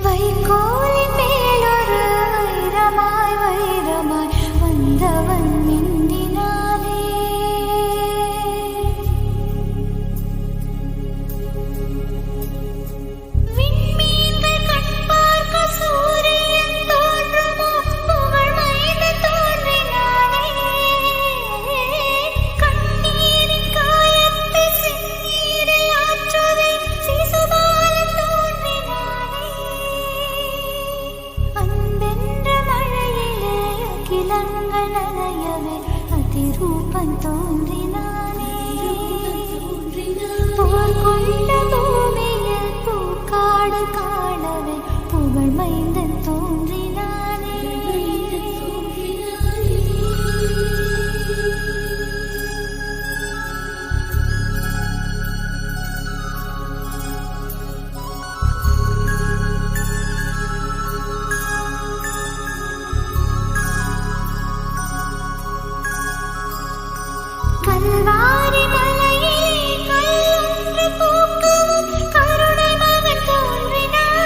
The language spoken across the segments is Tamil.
வைகோலின் மேலொரு வைரமாய் வைரமாய் வந்தவன் மின்னினானே. விண்மீன்கள் கண் பார்க்க சூரியன் தோன்றமோ புகழ் மைந்தன் தோன்றினானே. கண்ணீரின் காயத்தை செந்நீரில் ஆற்றுவே சிசுபாலன் தோன்றினானே. அன்பென்ற மழையிலே அகிலங்கள் நனையவே அதிரூபன் தோன்றினானே. போர் கொண்ட பூமியில் பூக்காடு காணவே புகழ் மைந்தன் தோன்றினானே. கல்வாரி மலையே கல்லொன்று பூக்கவும் கருணை மகன் தோன்றினானே.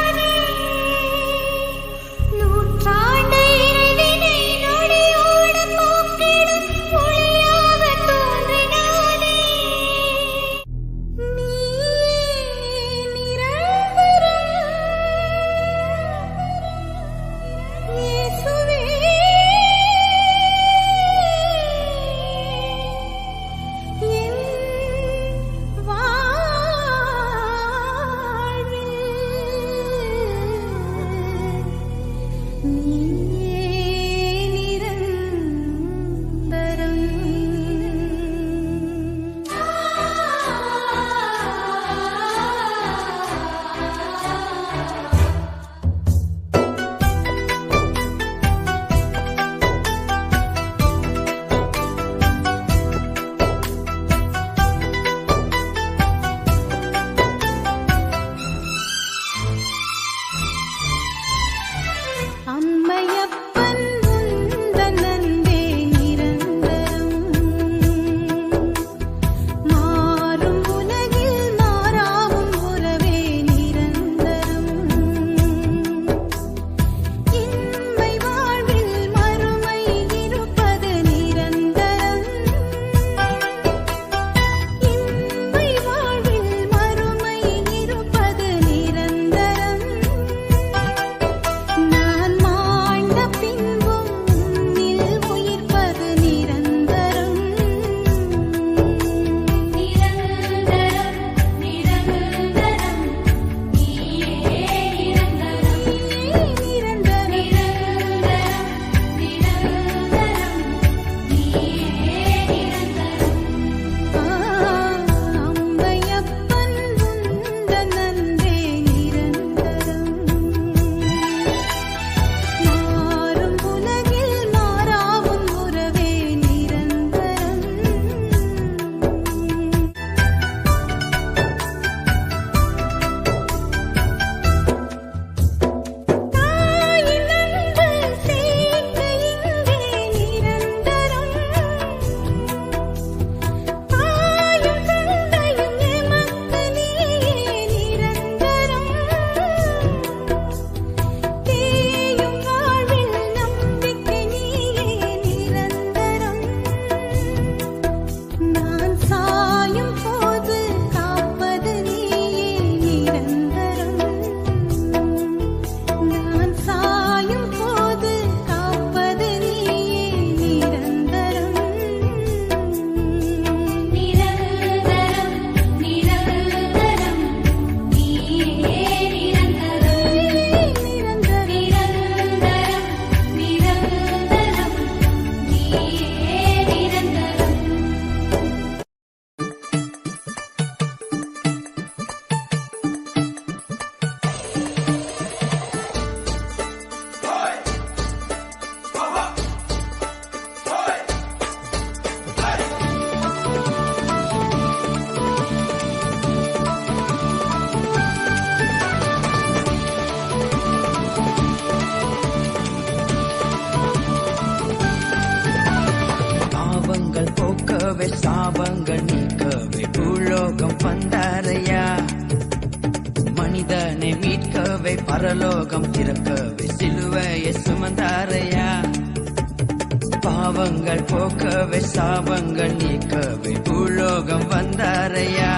மீட்கவே பரலோகம் திறக்கவே சிலுவையை சுமந்தாரையா. பாவங்கள் போக்கவே சாபங்கள் நீக்கவே பூலோகம் வந்தாரையா.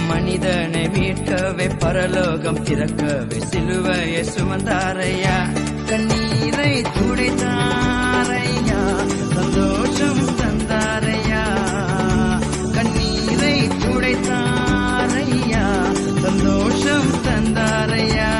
மனிதனை மீட்கவே பரலோகம் திறக்கவே சிலுவையை சுமந்தாரையா. கண்ணீரை துடைத்தாரையா, சந்தோஷம் தந்தாரையா. கண்ணீரை துடைத்தாரையா, சந்தோஷம் தந்தாரையா.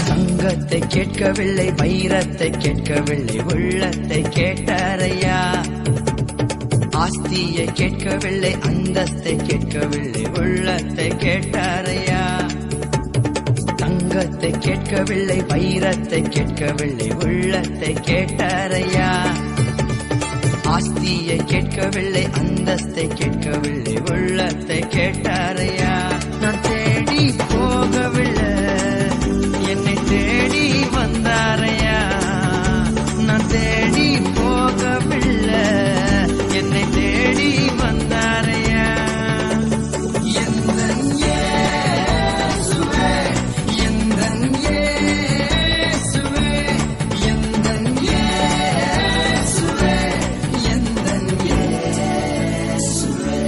தங்கத்தை கேட்கவில்லை, வைரத்தை கேட்கவில்லை, உள்ளத்தை கேட்டாரையா. ஆஸ்தியை கேட்கவில்லை, அந்தஸ்தை கேட்கவில்லை, உள்ளத்தை கேட்டாரையா. தங்கத்தை கேட்கவில்லை, வைரத்தை கேட்கவில்லை, உள்ளத்தை கேட்டாரையா. ஆஸ்தியை கேட்கவில்லை, அந்தஸ்தை கேட்கவில்லை, உள்ளத்தை கேட்டாரையா. நான் தேடி போகவில்லை, என்னை தேடி வந்தாரையா. நான் தேடி போகவில்லை, என்னை தேடி வந்தாரையா. எந்தன் இயேசுவே, எந்தன் இயேசுவே, எந்தன் இயேசுவே, எந்தன் இயேசுவே.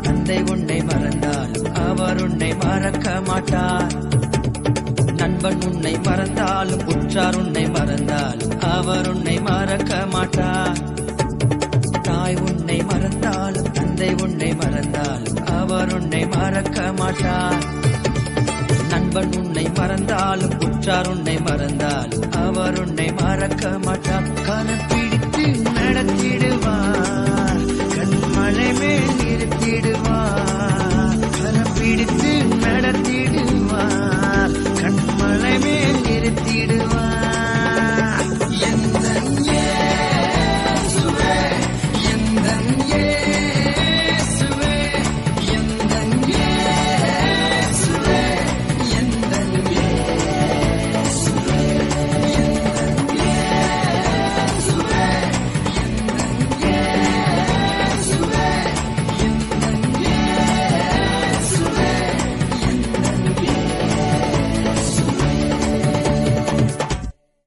தந்தை உன்னை மறந்தாலும் அவர் உன்னை மறக்க மாட்டார். நண்பன் உன்னை மறந்தாலும் உற்றார் உன்னை மறந்தாலும் அவர் உன்னை மறக்க மாட்டார். தாய் உன்னை மறந்தாலும் தந்தை உன்னை மறந்தாலும் அவர் உன்னை மறக்க மாட்டார். நண்பன் உன்னை மறந்தாலும் உற்றார் உன்னை மறந்தாலும் அவர் உன்னை மறக்க மாட்டார். கரம் பிடித்து நடத்தி